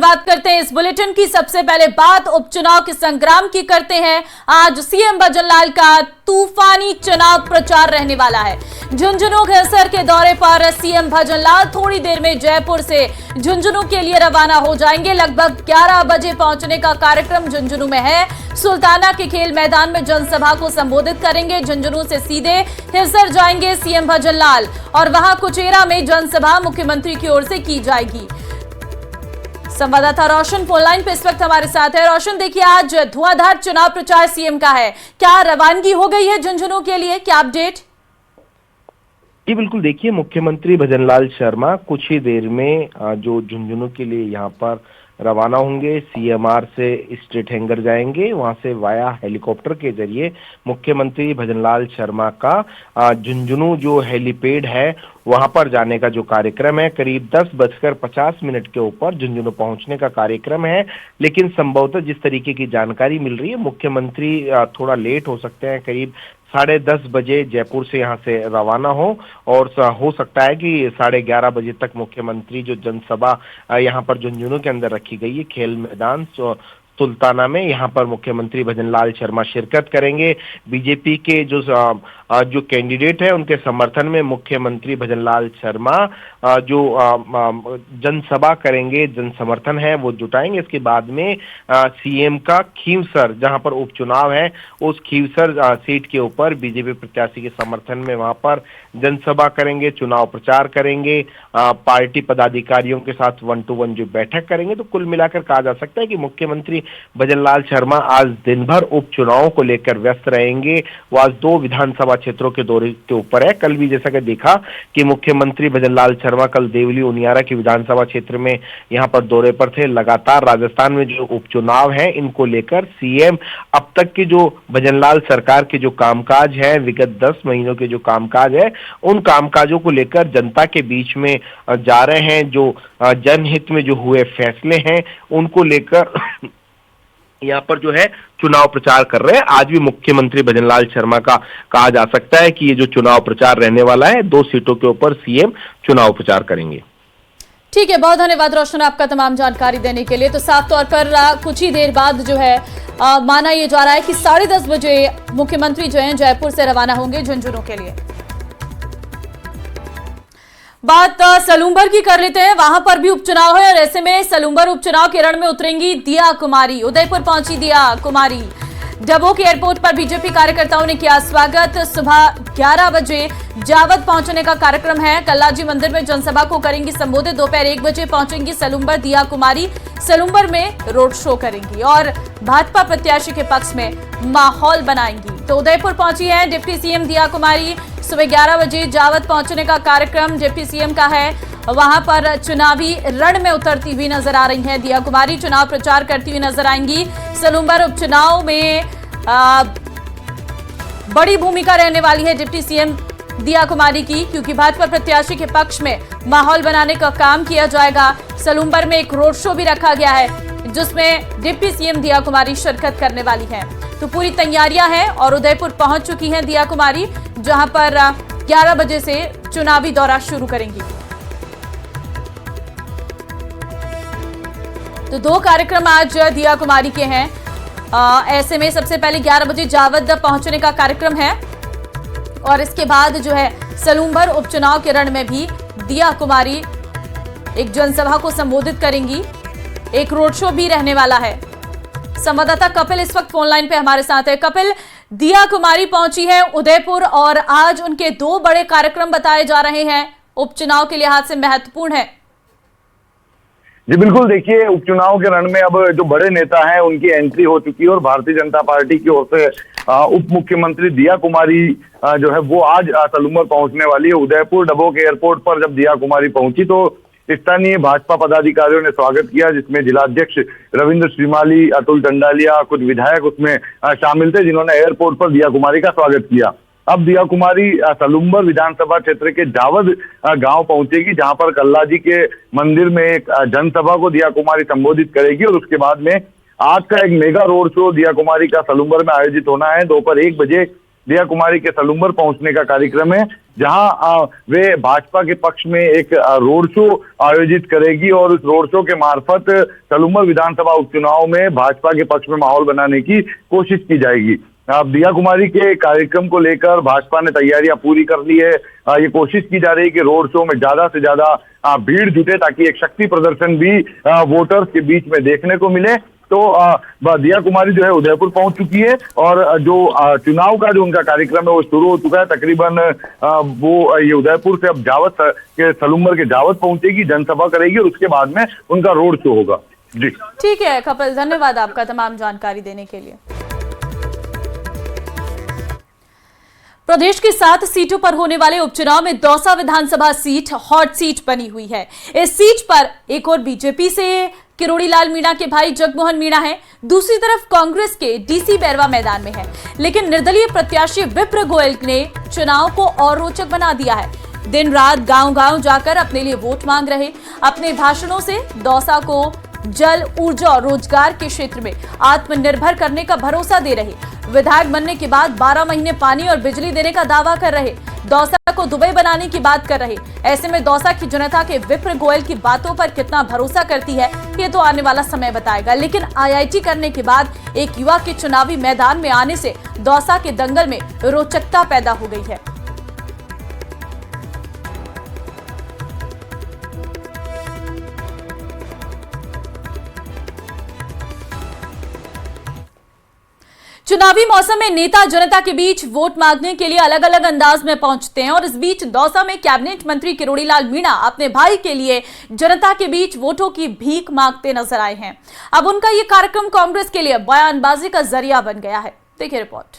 शुरुआत करते हैं इस बुलेटिन की। सबसे पहले बात उपचुनाव के संग्राम की करते हैं। आज सीएम भजनलाल का तूफानी चुनाव प्रचार रहने वाला है। झुंझुनू खैसर के दौरे पर सीएम भजनलाल थोड़ी देर में जयपुर से झुंझुनू के लिए रवाना हो जाएंगे। लगभग 11 बजे पहुंचने का कार्यक्रम झुंझुनू में है। सुल्ताना के खेल मैदान में जनसभा को संबोधित करेंगे। झुंझुनू से सीधे खैसर जाएंगे सीएम भजनलाल और वहां कुचेरा में जनसभा मुख्यमंत्री की ओर से की जाएगी। संवाददाता रोशन फोन लाइन पे इस वक्त हमारे साथ है। रोशन, देखिए आज धुआंधार चुनाव प्रचार सीएम का है, क्या रवानगी हो गई है झुंझुनू के लिए, क्या अपडेट? जी बिल्कुल, देखिए मुख्यमंत्री भजनलाल शर्मा कुछ ही देर में जो झुंझुनू के लिए यहाँ पर रवाना होंगे। सीएमआर से स्ट्रेट हैंगर जाएंगे, वहां से वाया हेलीकॉप्टर के जरिए मुख्यमंत्री भजनलाल शर्मा का झुंझुनू जो हेलीपैड है वहां पर जाने का जो कार्यक्रम है, करीब 10:50 के ऊपर झुंझुनू पहुंचने का कार्यक्रम है। लेकिन संभवतः जिस तरीके की जानकारी मिल रही है, मुख्यमंत्री थोड़ा लेट हो सकते हैं, करीब 10:30 बजे जयपुर से यहाँ से रवाना हो और हो सकता है कि 11:30 बजे तक मुख्यमंत्री जो जनसभा यहाँ पर झुंझुनू के अंदर रखी गई है खेल मैदान सुल्ताना में, यहाँ पर मुख्यमंत्री भजनलाल शर्मा शिरकत करेंगे। बीजेपी के जो कैंडिडेट है उनके समर्थन में मुख्यमंत्री भजनलाल शर्मा जो जनसभा करेंगे, जन समर्थन है वो जुटाएंगे। इसके बाद में सीएम का खींवसर जहां पर उपचुनाव है, उस खींवसर सीट के ऊपर बीजेपी प्रत्याशी के समर्थन में वहां पर जनसभा करेंगे, चुनाव प्रचार करेंगे, पार्टी पदाधिकारियों के साथ 1-to-1 जो बैठक करेंगे। तो कुल मिलाकर कहा जा सकता है कि मुख्यमंत्री भजनलाल शर्मा आज दिन भर उपचुनावों को लेकर व्यस्त रहेंगे। वो आज 2 विधानसभा क्षेत्रों के दौरे के ऊपर है। कल भी जैसा कि देखा कि मुख्यमंत्री भजनलाल शर्मा कल देवली उनियारा की विधानसभा क्षेत्र में यहाँ पर दौरे पर थे। लगातार राजस्थान में जो उपचुनाव है इनको लेकर सीएम अब तक की जो भजनलाल सरकार के जो कामकाज है, विगत 10 महीनों के जो कामकाज है, उन कामकाजों को लेकर जनता के बीच में जा रहे हैं। जो जनहित में जो हुए फैसले हैं उनको लेकर यहाँ पर जो है चुनाव प्रचार कर रहे हैं। आज भी मुख्यमंत्री भजनलाल शर्मा का कहा जा सकता है कि ये जो चुनाव प्रचार रहने वाला है, 2 सीटों के ऊपर सीएम चुनाव प्रचार करेंगे। ठीक है, बहुत धन्यवाद रोशन आपका तमाम जानकारी देने के लिए। तो साफ तौर पर कुछ ही देर बाद जो है माना यह जा रहा है कि 10:30 बजे मुख्यमंत्री जो है जयपुर से रवाना होंगे झुंझुनू के लिए। बात सलूंबर की कर लेते हैं, वहां पर भी उपचुनाव है और ऐसे में सलूंबर उपचुनाव के रण में उतरेंगी दिया कुमारी। उदयपुर पहुंची दिया कुमारी। डबोक एयरपोर्ट पर बीजेपी कार्यकर्ताओं ने किया स्वागत। सुबह 11 बजे जावद पहुंचने का कार्यक्रम है। कल्लाजी मंदिर में जनसभा को करेंगी संबोधित। दोपहर 1 बजे पहुंचेंगी सलूंबर दिया कुमारी। सलूंबर में रोड शो करेंगी और भाजपा प्रत्याशी के पक्ष में माहौल बनाएंगी। तो उदयपुर पहुंची है डिप्टी सीएम दिया कुमारी। सुबह 11 बजे जावद पहुंचने का कार्यक्रम डिप्टी सीएम का है। वहां पर चुनावी रण में उतरती हुई नजर आ रही हैं दिया कुमारी। चुनाव प्रचार करती हुई नजर आएंगी। सलूंबर उपचुनाव में बड़ी भूमिका रहने वाली है डिप्टी सीएम दिया कुमारी की, क्योंकि भाजपा प्रत्याशी के पक्ष में माहौल बनाने का काम किया जाएगा। सलूंबर में एक रोड शो भी रखा गया है जिसमें डिप्टी सीएम दिया कुमारी शिरकत करने वाली हैं। तो पूरी तैयारियां हैं और उदयपुर पहुंच चुकी हैं दिया कुमारी, जहां पर 11 बजे से चुनावी दौरा शुरू करेंगी। तो 2 कार्यक्रम आज दिया कुमारी के हैं। ऐसे में सबसे पहले 11 बजे जावद पहुंचने का कार्यक्रम है और इसके बाद जो है सलूंबर उपचुनाव के रण में भी दिया कुमारी एक जनसभा को संबोधित करेंगी। एक रोड शो भी रहने वाला है। संवाददाता कपिल इस वक्त फोन लाइन पे हमारे साथ है। कपिल, दिया कुमारी पहुंची है उदयपुर और आज उनके 2 बड़े कार्यक्रम बताए जा रहे हैं, उपचुनाव के लिहाज से महत्वपूर्ण है। जी बिल्कुल, देखिए उपचुनाव के रण में अब जो बड़े नेता हैं उनकी एंट्री हो चुकी है और भारतीय जनता पार्टी की ओर से उप मुख्यमंत्री दिया कुमारी जो है वो आज सलूंबर पहुंचने वाली है। उदयपुर डबोक एयरपोर्ट पर जब दिया कुमारी पहुंची तो स्थानीय भाजपा पदाधिकारियों ने स्वागत किया, जिसमें जिलाध्यक्ष रविंद्र श्रीमाली, अतुल टंडालिया, कुछ विधायक उसमें शामिल थे, जिन्होंने एयरपोर्ट पर दिया कुमारी का स्वागत किया। अब दिया कुमारी सलूंबर विधानसभा क्षेत्र के जावद गांव पहुंचेगी, जहां पर कल्लाजी के मंदिर में एक जनसभा को दिया कुमारी संबोधित करेगी और उसके बाद में आज का एक मेगा रोड शो दिया कुमारी का सलूंबर में आयोजित होना है। दोपहर 1 बजे दिया कुमारी के सलूंबर पहुंचने का कार्यक्रम है। जहां वे भाजपा के पक्ष में एक रोड शो आयोजित करेगी और उस रोड शो के मार्फत सलूम्बर विधानसभा उपचुनाव में भाजपा के पक्ष में माहौल बनाने की कोशिश की जाएगी। अब दिया कुमारी के कार्यक्रम को लेकर भाजपा ने तैयारियां पूरी कर ली है। ये कोशिश की जा रही है कि रोड शो में ज्यादा से ज्यादा भीड़ जुटे ताकि एक शक्ति प्रदर्शन भी वोटर्स के बीच में देखने को मिले। तो दिया कुमारी जो है उदयपुर पहुंच चुकी है और जो चुनाव का जो उनका कार्यक्रम है वो शुरू हो चुका है। तकरीबन वो ये उदयपुर से अब जावत के सलूम्बर के जावत पहुंचेगी, जनसभा करेगी और उसके बाद में उनका रोड शो होगा। जी ठीक है कपिल, धन्यवाद आपका तमाम जानकारी देने के लिए। प्रदेश की 7 सीटों पर होने वाले उपचुनाव में दौसा विधानसभा सीट हॉट सीट बनी हुई है। इस सीट पर एक और बीजेपी से किरोड़ी लाल मीणा के भाई जगमोहन मीणा हैं, दूसरी तरफ कांग्रेस के डीसी बैरवा मैदान में हैं। लेकिन निर्दलीय प्रत्याशी विप्र गोयल ने चुनाव को और रोचक बना दिया है। दिन रात गांव-गांव जाकर अपने लिए वोट मांग रहे। अपने भाषणों से दौसा को जल, ऊर्जा और रोजगार के क्षेत्र में आत्मनिर्भर करने का भरोसा दे रहे। विधायक बनने के बाद 12 महीने पानी और बिजली देने का दावा कर रहे। दौसा को दुबई बनाने की बात कर रहे। ऐसे में दौसा की जनता के विप्र गोयल की बातों पर कितना भरोसा करती है ये तो आने वाला समय बताएगा। लेकिन आईआईटी करने के बाद एक युवा के चुनावी मैदान में आने से दौसा के दंगल में रोचकता पैदा हो गई है। चुनावी मौसम में नेता जनता के बीच वोट मांगने के लिए अलग अलग अंदाज में पहुंचते हैं और इस बीच दौसा में कैबिनेट मंत्री किरोड़ी लाल मीणा अपने भाई के लिए जनता के बीच वोटों की भीख मांगते नजर आए हैं। अब उनका ये कार्यक्रम कांग्रेस के लिए बयानबाजी का जरिया बन गया है। देखिए रिपोर्ट।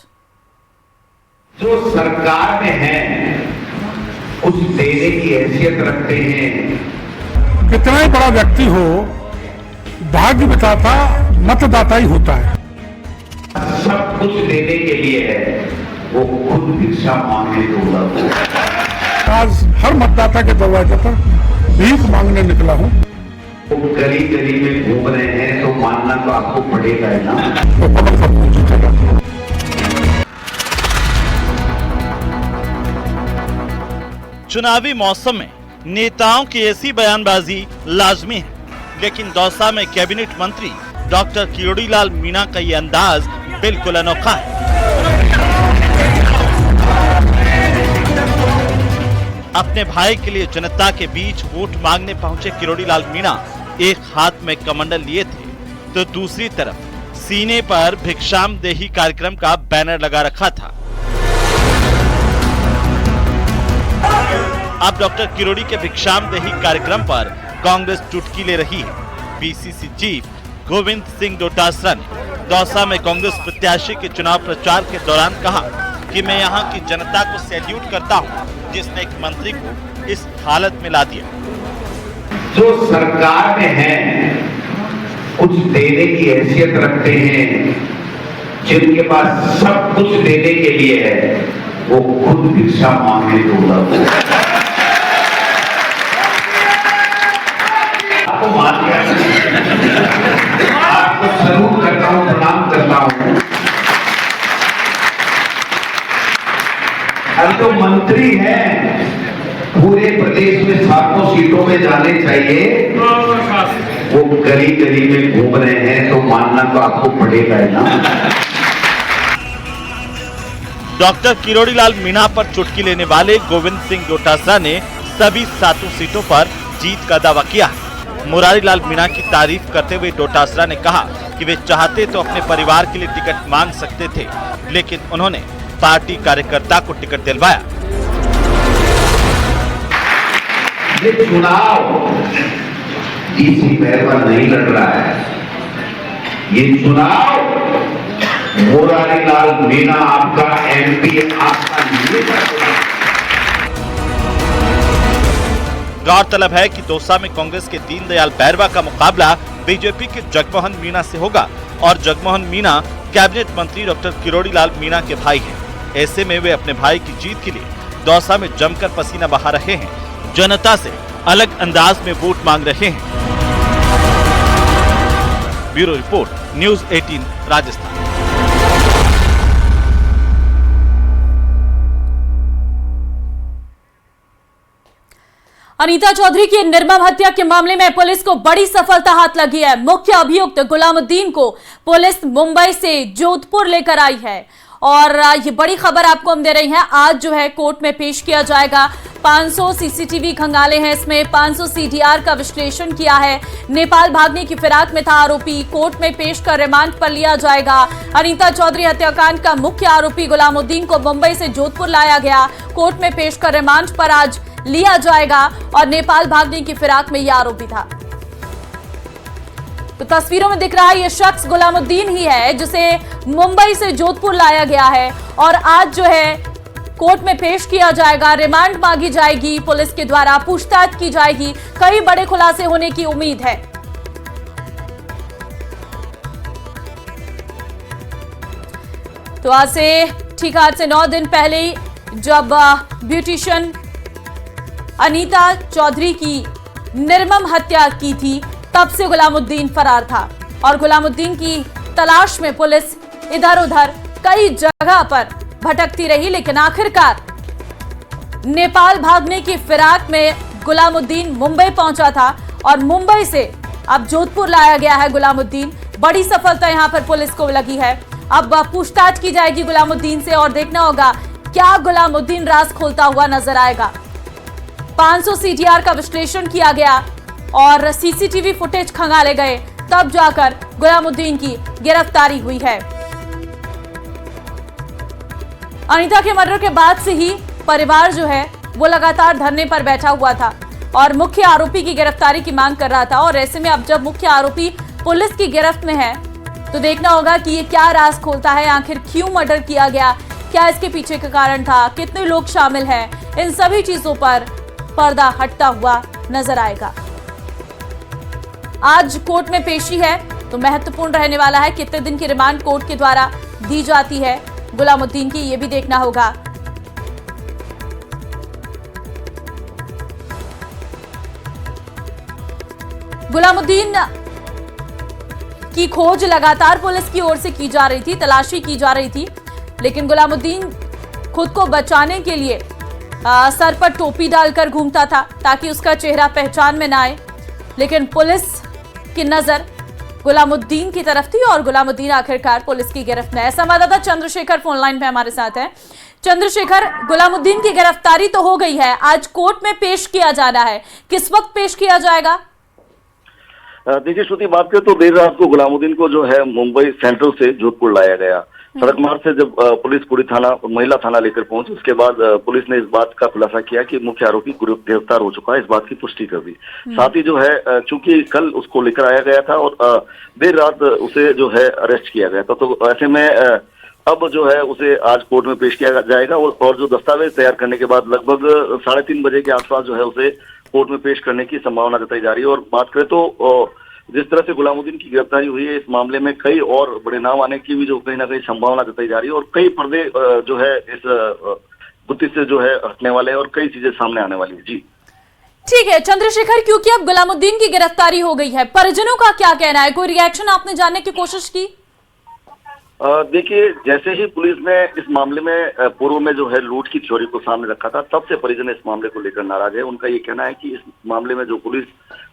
जो सरकार में है कुछ देने की हैसियत रखते हैं। कितना ही बड़ा व्यक्ति हो, भाग्य बताता मतदाता ही होता है। सब कुछ देने के लिए है, वो खुद भिक्षा मांगने को आज हर मतदाता के दरवाजे पर भीख मांगने निकला हूँ। वो गली गली में घूम रहे हैं तो मानना तो आपको पड़ेगा ही ना। चुनावी मौसम में नेताओं की ऐसी बयानबाजी लाजमी है, लेकिन दौसा में कैबिनेट मंत्री डॉक्टर किरोड़ी लाल मीणा का ये अंदाज बिल्कुल अनोखा है। अपने भाई के लिए जनता के बीच वोट मांगने पहुंचे किरोड़ी लाल मीणा एक हाथ में कमंडल लिए थे तो दूसरी तरफ सीने पर भिक्षामदेही कार्यक्रम का बैनर लगा रखा था। अब डॉक्टर किरोड़ी के भिक्षामदेही कार्यक्रम पर कांग्रेस चुटकी ले रही है। पीसीसी चीफ गोविंद सिंह डोटासरा ने दौसा में कांग्रेस प्रत्याशी के चुनाव प्रचार के दौरान कहा कि मैं यहां की जनता को सैल्यूट करता हूं जिसने एक मंत्री को इस हालत में ला दिया। जो सरकार में है कुछ देने की हैसियत रखते हैं, जिनके पास सब कुछ देने के लिए है वो खुद भिक्षा मांगने को आपको मान गया, आपको सलूट करता हूं, प्रणाम करता हूं। अब तो मंत्री हैं, पूरे प्रदेश में 700 सीटों में जाने चाहिए, वो गली गली में घूम रहे हैं तो मानना तो आपको पड़ेगा ही ना। डॉक्टर किरोड़ी लाल मीणा पर चुटकी लेने वाले गोविंद सिंह डोटासरा ने सभी 7 सीटों पर जीत का दावा किया। मुरारी लाल मीणा की तारीफ करते हुए डोटासरा ने कहा कि वे चाहते तो अपने परिवार के लिए टिकट मांग सकते थे, लेकिन उन्होंने पार्टी कार्यकर्ता को टिकट दिलवाया। ये चुनाव डीसी बैरवा नहीं लड़ रहा है, ये चुनाव मुरारी लाल मीणा आपका एमपी आपका नहीं लड़ रहा। गौरतलब है कि दौसा में कांग्रेस के दीनदयाल बैरवा का मुकाबला बीजेपी के जगमोहन मीणा से होगा और जगमोहन मीणा कैबिनेट मंत्री डॉक्टर किरोड़ी लाल मीणा के भाई हैं। ऐसे में वे अपने भाई की जीत के लिए दौसा में जमकर पसीना बहा रहे हैं, जनता से अलग अंदाज में वोट मांग रहे हैं। Bureau report, news 18 Rajasthan. Anita Chaudhary की निर्मम हत्या के मामले में पुलिस को बड़ी सफलता हाथ लगी है। मुख्य अभियुक्त गुलामुद्दीन को पुलिस मुंबई से जोधपुर लेकर आई है और ये बड़ी खबर आपको हम दे रही हैं। आज जो है कोर्ट में पेश किया जाएगा। 500 सीसीटीवी खंगाले हैं, इसमें 500 सीडीआर का विश्लेषण किया है। नेपाल भागने की फिराक में था आरोपी, कोर्ट में पेश कर रिमांड पर लिया जाएगा। अनीता चौधरी हत्याकांड का मुख्य आरोपी गुलामुद्दीन को मुंबई से जोधपुर लाया गया, कोर्ट में पेश कर रिमांड पर आज लिया जाएगा और नेपाल भागने की फिराक में यह आरोपी था। तो तस्वीरों में दिख रहा है ये शख्स गुलामुद्दीन ही है जिसे मुंबई से जोधपुर लाया गया है और आज जो है कोर्ट में पेश किया जाएगा। रिमांड मांगी जाएगी, पुलिस के द्वारा पूछताछ की जाएगी। कई बड़े खुलासे होने की उम्मीद है। तो आज से 9 दिन पहले जब ब्यूटिशियन अनीता चौधरी की निर्मम हत्या की थी, तब से गुलामुद्दीन फरार था और गुलामुद्दीन की तलाश में पुलिस इधर उधर कई जगह पर भटकती रही, लेकिन आखिरकार नेपाल भागने की फिराक में गुलामुद्दीन मुंबई पहुंचा था और मुंबई से अब जोधपुर लाया गया है गुलामुद्दीन। बड़ी सफलता यहां पर पुलिस को लगी है। अब पूछताछ की जाएगी गुलामुद्दीन से और देखना होगा क्या गुलामुद्दीन राज खोलता हुआ नजर आएगा। 500 सीडीआर का विश्लेषण किया गया और सीसीटीवी फुटेज खंगाले गए, तब जाकर गुलामुद्दीन की गिरफ्तारी हुई है। अनीता के मर्डर के बाद से ही परिवार जो है वो लगातार धरने पर बैठा हुआ था और मुख्य आरोपी की गिरफ्तारी की मांग कर रहा था। और ऐसे में अब जब मुख्य आरोपी पुलिस की गिरफ्त में है तो देखना होगा कि ये क्या राज खोलता है। आखिर क्यों मर्डर किया गया, क्या इसके पीछे का कारण था, कितने लोग शामिल हैं, इन सभी चीजों पर पर्दा हटता हुआ नजर आएगा। आज कोर्ट में पेशी है तो महत्वपूर्ण रहने वाला है कितने दिन की रिमांड कोर्ट के द्वारा दी जाती है गुलामुद्दीन की, ये भी देखना होगा। गुलामुद्दीन की खोज लगातार पुलिस की ओर से की जा रही थी, तलाशी की जा रही थी, लेकिन गुलामुद्दीन खुद को बचाने के लिए सर पर टोपी डालकर घूमता था ताकि उसका चेहरा पहचान में ना आए। लेकिन पुलिस की नजर गुलामुद्दीन की तरफ थी और गुलामुद्दीन आखिरकार पुलिस की गिरफ्त में है। संवाददाता चंद्रशेखर फोनलाइन पे हमारे साथ है। चंद्रशेखर, गुलामुद्दीन की गिरफ्तारी तो हो गई है, आज कोर्ट में पेश किया जाना है, किस वक्त पेश किया जाएगा? देखिए श्रुति, बात करें तो देर रात को गुलामुद्दीन को जो है मुंबई सेंट्रल से जोधपुर लाया गया। सड़क मार्ग से जब पुलिस कुड़ी थाना महिला थाना लेकर पहुंची, उसके बाद पुलिस ने इस बात का खुलासा किया कि मुख्य आरोपी गिरफ्तार हो चुका है। इस बात की पुष्टि कर दी। साथ ही जो है चूंकि कल उसको लेकर आया गया था और देर रात उसे जो है अरेस्ट किया गया था, तो ऐसे में अब जो है उसे आज कोर्ट में पेश किया जाएगा और जो दस्तावेज तैयार करने के बाद लगभग 3:30 बजे के आसपास जो है उसे कोर्ट में पेश करने की संभावना जताई जा रही है। और बात करें तो जिस तरह से गुलामुद्दीन की गिरफ्तारी हुई है, इस मामले में कई और बड़े नाम आने की भी जो कहीं ना कहीं संभावना जताई जा रही है और कई पर्दे जो है इस गुत्थी से जो है हटने वाले हैं और कई चीजें सामने आने वाली है। जी ठीक है चंद्रशेखर, क्योंकि अब गुलामुद्दीन की गिरफ्तारी हो गई है, परिजनों का क्या कहना है? कोई रिएक्शन आपने जानने की कोशिश की? देखिए, जैसे ही पुलिस ने इस मामले में पूर्व में जो है लूट की थ्योरी को सामने रखा था, तब से परिजन इस मामले को लेकर नाराज है। उनका ये कहना है कि इस मामले में जो पुलिस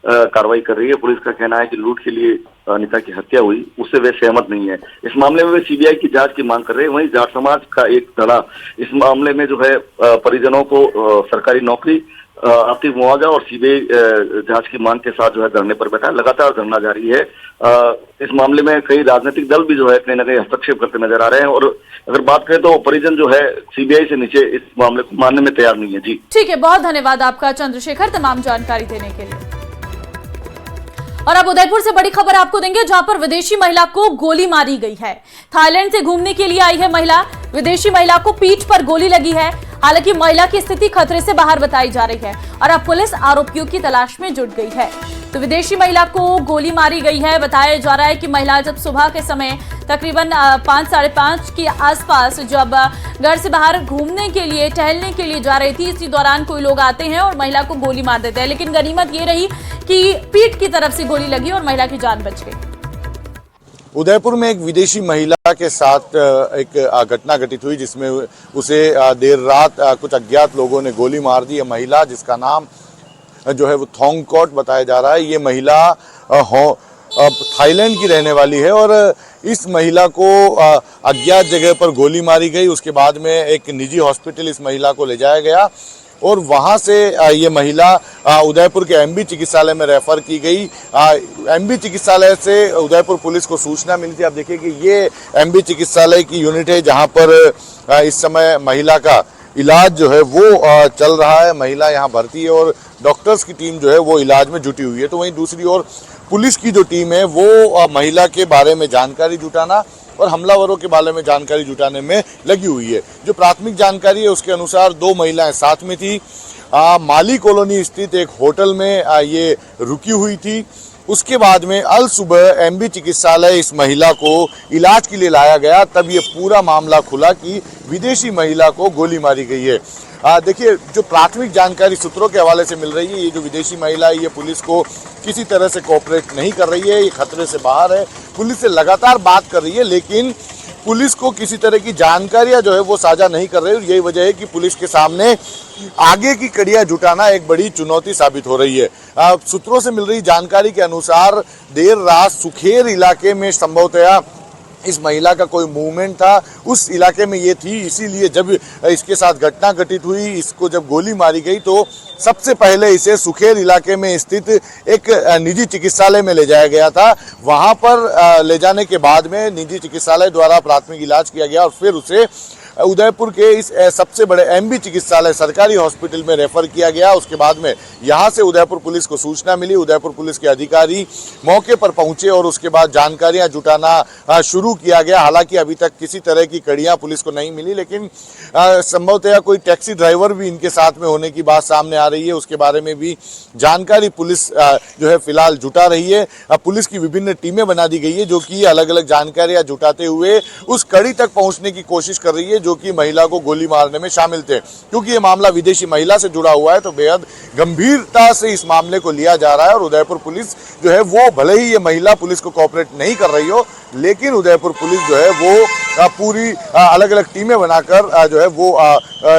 कार्रवाई कर रही है, पुलिस का कहना है कि लूट के लिए अनीता की हत्या हुई, उससे वे सहमत नहीं है। इस मामले में वे सीबीआई की जांच की मांग कर रहे हैं। वहीं जाट समाज का एक धड़ा इस मामले में जो है परिजनों को सरकारी नौकरी, आर्थिक मुआवजा और सीबीआई जांच की मांग के साथ जो है धरने पर बैठा है। लगातार धरना जारी है। इस मामले में कई राजनीतिक दल भी जो है कहीं ना कहीं हस्तक्षेप करते नजर आ रहे हैं और अगर बात करें तो परिजन जो है सीबीआई से नीचे इस मामले को मानने में तैयार नहीं है। जी ठीक है, बहुत धन्यवाद आपका चंद्रशेखर तमाम जानकारी देने के लिए। और अब उदयपुर से बड़ी खबर आपको देंगे, जहां पर विदेशी महिला को गोली मारी गई है। थाईलैंड से घूमने के लिए आई है महिला, विदेशी महिला को पीठ पर गोली लगी है। हालांकि महिला की स्थिति खतरे से बाहर बताई जा रही है और अब पुलिस आरोपियों की तलाश में जुट गई है। तो विदेशी महिला को गोली मारी गई है। बताया जा रहा है कि महिला जब सुबह के समय तकरीबन 5 साढ़े 5 के आसपास जब घर से बाहर घूमने के लिए, टहलने के लिए जा रही थी, इसी दौरान कोई लोग आते हैं और महिला को गोली मार देते हैं। लेकिन गनीमत ये रही कि पीठ की तरफ से गोली लगी और महिला की जान बच गई। उदयपुर में एक विदेशी महिला के साथ एक घटना घटित हुई जिसमें उसे देर रात कुछ अज्ञात लोगों ने गोली मार दी। महिला जिसका नाम जो है वो थोंगकोट बताया जा रहा है। ये महिला थाईलैंड की रहने वाली है और इस महिला को अज्ञात जगह पर गोली मारी गई। उसके बाद में एक निजी हॉस्पिटल इस महिला को ले जाया गया और वहां से ये महिला उदयपुर के एमबी चिकित्सालय में रेफर की गई। एमबी चिकित्सालय से उदयपुर पुलिस को सूचना मिली थी। आप देखिए कि ये एमबी चिकित्सालय की यूनिट है जहां पर इस समय महिला का इलाज जो है वो चल रहा है। महिला यहाँ भर्ती है और डॉक्टर्स की टीम जो है वो इलाज में जुटी हुई है। तो वहीं दूसरी ओर पुलिस की जो टीम है वो महिला के बारे में जानकारी जुटाना और हमलावरों के बारे में जानकारी जुटाने में लगी हुई है। जो प्राथमिक जानकारी है उसके अनुसार 2 महिलाएं साथ में थी। माली कॉलोनी स्थित एक होटल में ये रुकी हुई थी। उसके बाद में अल सुबह एमबी चिकित्सालय इस महिला को इलाज के लिए लाया गया। तब ये पूरा मामला खुला कि विदेशी महिला को गोली मारी गई है। देखिए, जो प्राथमिक जानकारी सूत्रों के हवाले से मिल रही है, ये जो विदेशी महिला है ये पुलिस को किसी तरह से कोऑपरेट नहीं कर रही है, ये खतरे से बाहर है। पुलिस से लगातार बात कर रही है लेकिन पुलिस को किसी तरह की जानकारियां जो है वो साझा नहीं कर रही। और यही वजह है कि पुलिस के सामने आगे की कड़ियां जुटाना एक बड़ी चुनौती साबित हो रही है। सूत्रों से मिल रही जानकारी के अनुसार देर रात सुखेर इलाके में संभवतया इस महिला का कोई मूवमेंट था, उस इलाके में ये थी। इसीलिए जब इसके साथ घटना घटित हुई, इसको जब गोली मारी गई तो सबसे पहले इसे सुखेर इलाके में स्थित एक निजी चिकित्सालय में ले जाया गया था। वहां पर ले जाने के बाद में निजी चिकित्सालय द्वारा प्राथमिक इलाज किया गया और फिर उसे उदयपुर के इस सबसे बड़े एमबी चिकित्सालय सरकारी हॉस्पिटल में रेफर किया गया। उसके बाद में यहां से उदयपुर पुलिस को सूचना मिली। उदयपुर पुलिस के अधिकारी मौके पर पहुंचे और उसके बाद जानकारियां जुटाना शुरू किया गया। हालांकि अभी तक किसी तरह की कड़ियां पुलिस को नहीं मिली लेकिन संभवतः कोई टैक्सी ड्राइवर भी इनके साथ में होने की बात सामने आ रही है। उसके बारे में भी जानकारी पुलिस जो है फिलहाल जुटा रही है। पुलिस की विभिन्न टीमें बना दी गई है जो कि अलग अलग जानकारियां जुटाते हुए उस कड़ी तक पहुंचने की कोशिश कर रही है जो कि महिला को गोली मारने में शामिल थे। क्योंकि ये मामला विदेशी महिला से जुड़ा हुआ है तो बेहद गंभीरता से इस मामले को लिया जा रहा है। और उदयपुर पुलिस जो है वो भले ही ये महिला पुलिस को कोऑपरेट नहीं कर रही हो लेकिन उदयपुर पुलिस जो है वो पूरी अलग अलग टीमें बनाकर जो है वो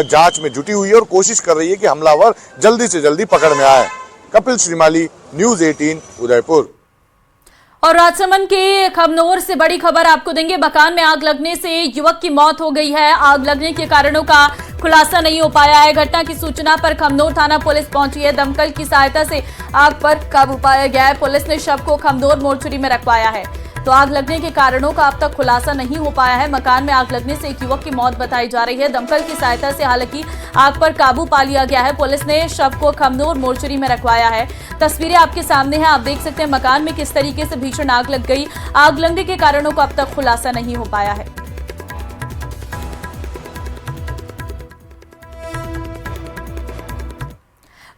जांच में जुटी हुई है और कोशिश कर रही है कि हमलावर जल्दी से जल्दी पकड़ में आए। कपिल श्रीमाली, न्यूज़ 18 उदयपुर। और राजसमंद के खमनोर से बड़ी खबर आपको देंगे। मकान में आग लगने से युवक की मौत हो गई है। आग लगने के कारणों का खुलासा नहीं हो पाया है। घटना की सूचना पर खमनोर थाना पुलिस पहुंची है। दमकल की सहायता से आग पर काबू पाया गया है। पुलिस ने शव को खमनोर मोर्चरी में रखवाया है। तो आग लगने के कारणों का अब तक खुलासा नहीं हो पाया है। मकान में आग लगने से एक युवक की मौत बताई जा रही है। दमकल की सहायता से हालांकि आग पर काबू पा लिया गया है। पुलिस ने शव को खमनोर मोर्चरी में रखवाया है। तस्वीरें आपके सामने हैं, आप देख सकते हैं मकान में किस तरीके से भीषण आग लग गई। आग लगने के कारणों का अब तक खुलासा नहीं हो पाया है।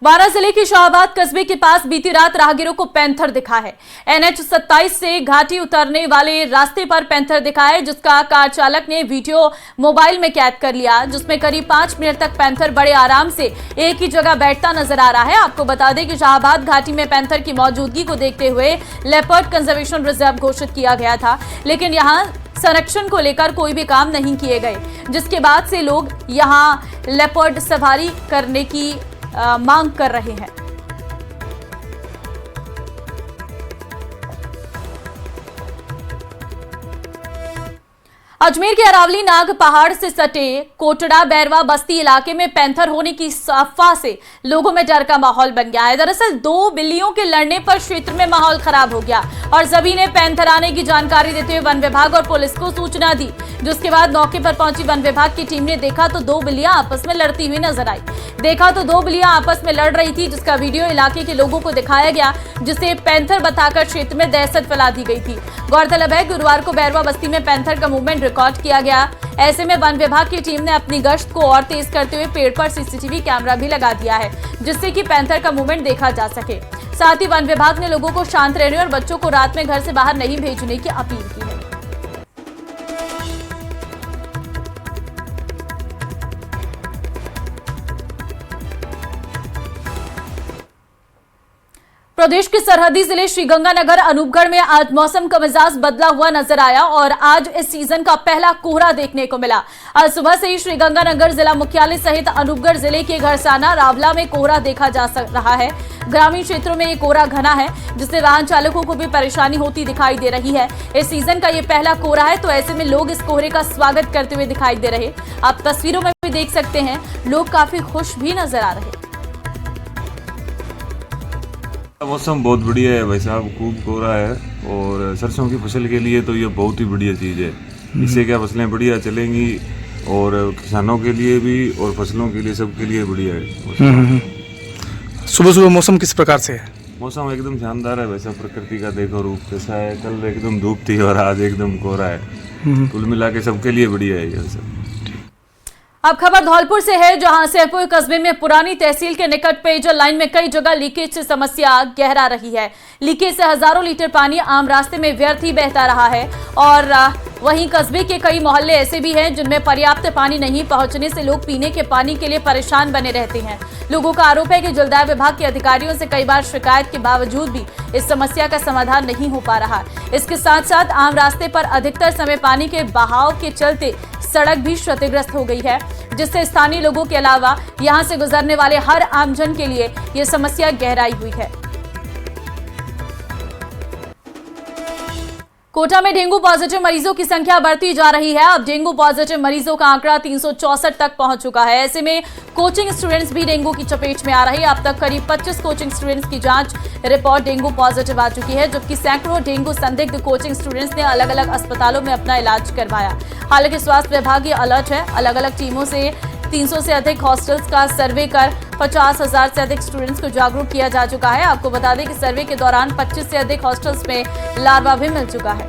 बारां जिले के शाहबाद कस्बे के पास बीती रात राहगीरों को पैंथर दिखा है। NH 27 से घाटी उतरने वाले रास्ते पर पैंथर दिखा है जिसका कार चालक ने वीडियो मोबाइल में कैद कर लिया, जिसमें करीब 5 मिनट तक पैंथर बड़े आराम से एक ही जगह बैठता नजर आ रहा है। आपको बता दें कि शाहबाद घाटी में पैंथर की मौजूदगी को देखते हुए लेपर्ड कंजर्वेशन रिजर्व घोषित किया गया था, लेकिन यहाँ संरक्षण को लेकर कोई भी काम नहीं किए गए, जिसके बाद से लोग यहाँ लेपर्ड सवारी करने की मांग कर रहे हैं। अजमेर के अरावली नाग पहाड़ से सटे कोटड़ा बैरवा बस्ती इलाके में पैंथर होने की अफवाह से लोगों में डर का माहौल बन गया है। दरअसल 2 बिल्लियों के लड़ने पर क्षेत्र में माहौल खराब हो गया और सभी ने पैंथर आने की जानकारी देते हुए वन विभाग और पुलिस को सूचना दी, जिसके बाद मौके पर पहुंची वन विभाग की टीम ने देखा तो 2 बिल्लियां आपस में लड़ती हुई नजर आई। देखा तो 2 बिल्लियां आपस में लड़ रही थी, जिसका वीडियो इलाके के लोगों को दिखाया गया, जिसे पैंथर बताकर क्षेत्र में दहशत फैला दी गई थी। गौरतलब है गुरुवार को बैरवा बस्ती में पैंथर का मूवमेंट रिकॉर्ड किया गया। ऐसे में वन विभाग की टीम ने अपनी गश्त को और तेज करते हुए पेड़ पर CCTV कैमरा भी लगा दिया है, जिससे कि पैंथर का मूवमेंट देखा जा सके। साथ ही वन विभाग ने लोगों को शांत रहने और बच्चों को रात में घर से बाहर नहीं भेजने की अपील की है। प्रदेश के सरहदी जिले श्रीगंगानगर अनूपगढ़ में आज मौसम का मिजाज बदला हुआ नजर आया और आज इस सीजन का पहला कोहरा देखने को मिला। आज सुबह से ही श्रीगंगानगर जिला मुख्यालय सहित अनूपगढ़ जिले के घरसाना रावला में कोहरा देखा जा रहा है। ग्रामीण क्षेत्रों में ये कोहरा घना है, जिससे वाहन चालकों को भी परेशानी होती दिखाई दे रही है। इस सीजन का ये पहला कोहरा है, तो ऐसे में लोग इस कोहरे का स्वागत करते हुए दिखाई दे रहे। आप तस्वीरों में भी देख सकते हैं, लोग काफी खुश भी नजर आ रहे। मौसम बहुत बढ़िया है भाई साहब, खूब कोहरा है और सरसों की फसल के लिए तो ये बहुत ही बढ़िया चीज़ है। इससे क्या फसलें बढ़िया चलेंगी और किसानों के लिए भी और फसलों के लिए सबके लिए बढ़िया है। सुबह सुबह मौसम किस प्रकार से है? मौसम एकदम शानदार है भाई साहब, प्रकृति का देखो रूप कैसा है। कल एकदम धूप थी और आज एकदम कोहरा है। कुल मिला के सबके लिए बढ़िया है ये सब। अब खबर धौलपुर से है, जहां सैदपुर कस्बे में पुरानी तहसील के निकट पेयजल लाइन में कई जगह लीकेज से समस्या गहरा रही है। लीकेज से हजारों लीटर पानी आम रास्ते में व्यर्थ ही बहता रहा है और वहीं कस्बे के कई मोहल्ले ऐसे भी हैं जिनमें पर्याप्त पानी नहीं पहुंचने से लोग पीने के पानी के लिए परेशान बने रहते हैं। लोगों का आरोप है कि जलदाय विभाग के अधिकारियों से कई बार शिकायत के बावजूद भी इस समस्या का समाधान नहीं हो पा रहा। इसके साथ साथ आम रास्ते पर अधिकतर समय पानी के बहाव के चलते सड़क भी क्षतिग्रस्त हो गई है, जिससे स्थानीय लोगों के अलावा यहां से गुजरने वाले हर आमजन के लिए यह समस्या गहराई हुई है। कोटा में डेंगू पॉजिटिव मरीजों की संख्या बढ़ती जा रही है। अब डेंगू पॉजिटिव मरीजों का आंकड़ा 364 तक पहुंच चुका है। ऐसे में कोचिंग स्टूडेंट्स भी डेंगू की चपेट में आ रही है। अब तक करीब 25 कोचिंग स्टूडेंट्स की जांच रिपोर्ट डेंगू पॉजिटिव आ चुकी है, जबकि सैकड़ों डेंगू संदिग्ध कोचिंग स्टूडेंट्स ने अलग अलग अस्पतालों में अपना इलाज करवाया। हालांकि स्वास्थ्य विभाग ये अलर्ट है। अलग अलग टीमों से 300 से अधिक हॉस्टल्स का सर्वे कर 50,000 से अधिक स्टूडेंट्स को जागरूक किया जा चुका है। आपको बता दें कि सर्वे के दौरान 25 से अधिक हॉस्टल्स में लार्वा भी मिल चुका है।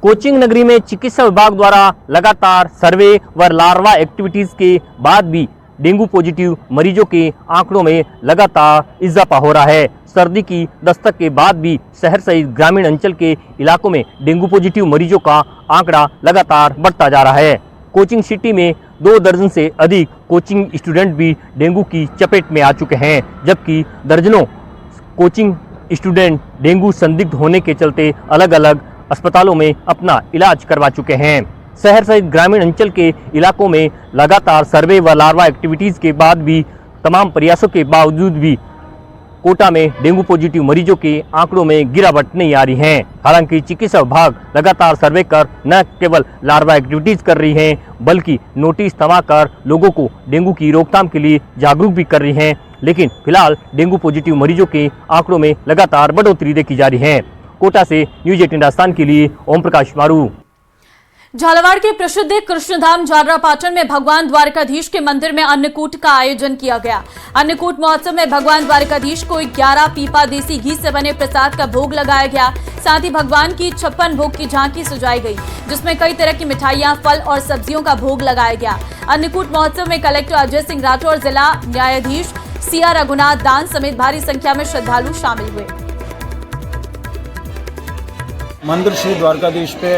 कोचिंग नगरी में चिकित्सा विभाग द्वारा लगातार सर्वे व लार्वा एक्टिविटीज के बाद भी डेंगू पॉजिटिव मरीजों के आंकड़ों में लगातार इजाफा हो रहा है। सर्दी की दस्तक के बाद भी शहर सहित ग्रामीण अंचल के इलाकों में डेंगू पॉजिटिव मरीजों का आंकड़ा लगातार बढ़ता जा रहा है। कोचिंग सिटी में 2 दर्जन से अधिक कोचिंग स्टूडेंट भी डेंगू की चपेट में आ चुके हैं, जबकि दर्जनों कोचिंग स्टूडेंट डेंगू संदिग्ध होने के चलते अलग अलग अस्पतालों में अपना इलाज करवा चुके हैं। शहर सहित ग्रामीण अंचल के इलाकों में लगातार सर्वे व लार्वा एक्टिविटीज के बाद भी तमाम प्रयासों के बावजूद भी कोटा में डेंगू पॉजिटिव मरीजों के आंकड़ों में गिरावट नहीं आ रही है। हालांकि चिकित्सा विभाग लगातार सर्वे कर न केवल लार्वा एक्टिविटीज कर रही है, बल्कि नोटिस थमाकर लोगों को डेंगू की रोकथाम के लिए जागरूक भी कर रही है। लेकिन फिलहाल डेंगू पॉजिटिव मरीजों के आंकड़ों में लगातार बढ़ोतरी देखी जा रही है। कोटा से न्यूज 18 राजस्थान के लिए ओम प्रकाश मारू। झालावाड़ के प्रसिद्ध कृष्णधाम झालरापाटन में भगवान द्वारकाधीश के मंदिर में अन्नकूट का आयोजन किया गया। अन्नकूट महोत्सव में भगवान द्वारकाधीश को 11 पीपा देसी घी से बने प्रसाद का भोग लगाया गया। साथ ही भगवान की 56 भोग की झांकी सजाई गई, जिसमें कई तरह की मिठाइयां, फल और सब्जियों का भोग लगाया गया। अन्नकूट महोत्सव में कलेक्टर अजय सिंह राठौर, जिला न्यायाधीश सिया रघुनाथ दान समेत भारी संख्या में श्रद्धालु शामिल हुए। मंदिर श्री द्वारकाधीश पे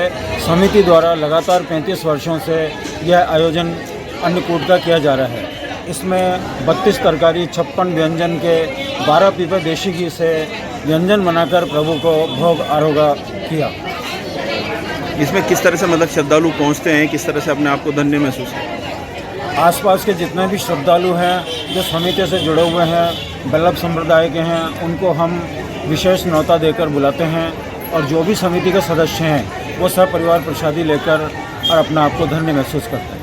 समिति द्वारा लगातार 35 वर्षों से यह आयोजन अन्नकूट का किया जा रहा है। इसमें 32 तरकारी, 56 व्यंजन के 12 पीपे देशी घी से व्यंजन बनाकर प्रभु को भोग आरोगा किया। इसमें किस तरह से मतलब श्रद्धालु पहुंचते हैं, किस तरह से अपने आप को धन्य महसूस है? आसपास के जितने भी श्रद्धालु हैं जो समिति से जुड़े हुए हैं, वल्लभ संप्रदाय के हैं, उनको हम विशेष न्योता देकर बुलाते हैं और जो भी समिति के सदस्य हैं वो सब परिवार प्रसादी लेकर और अपना आप को धन्य महसूस करते हैं।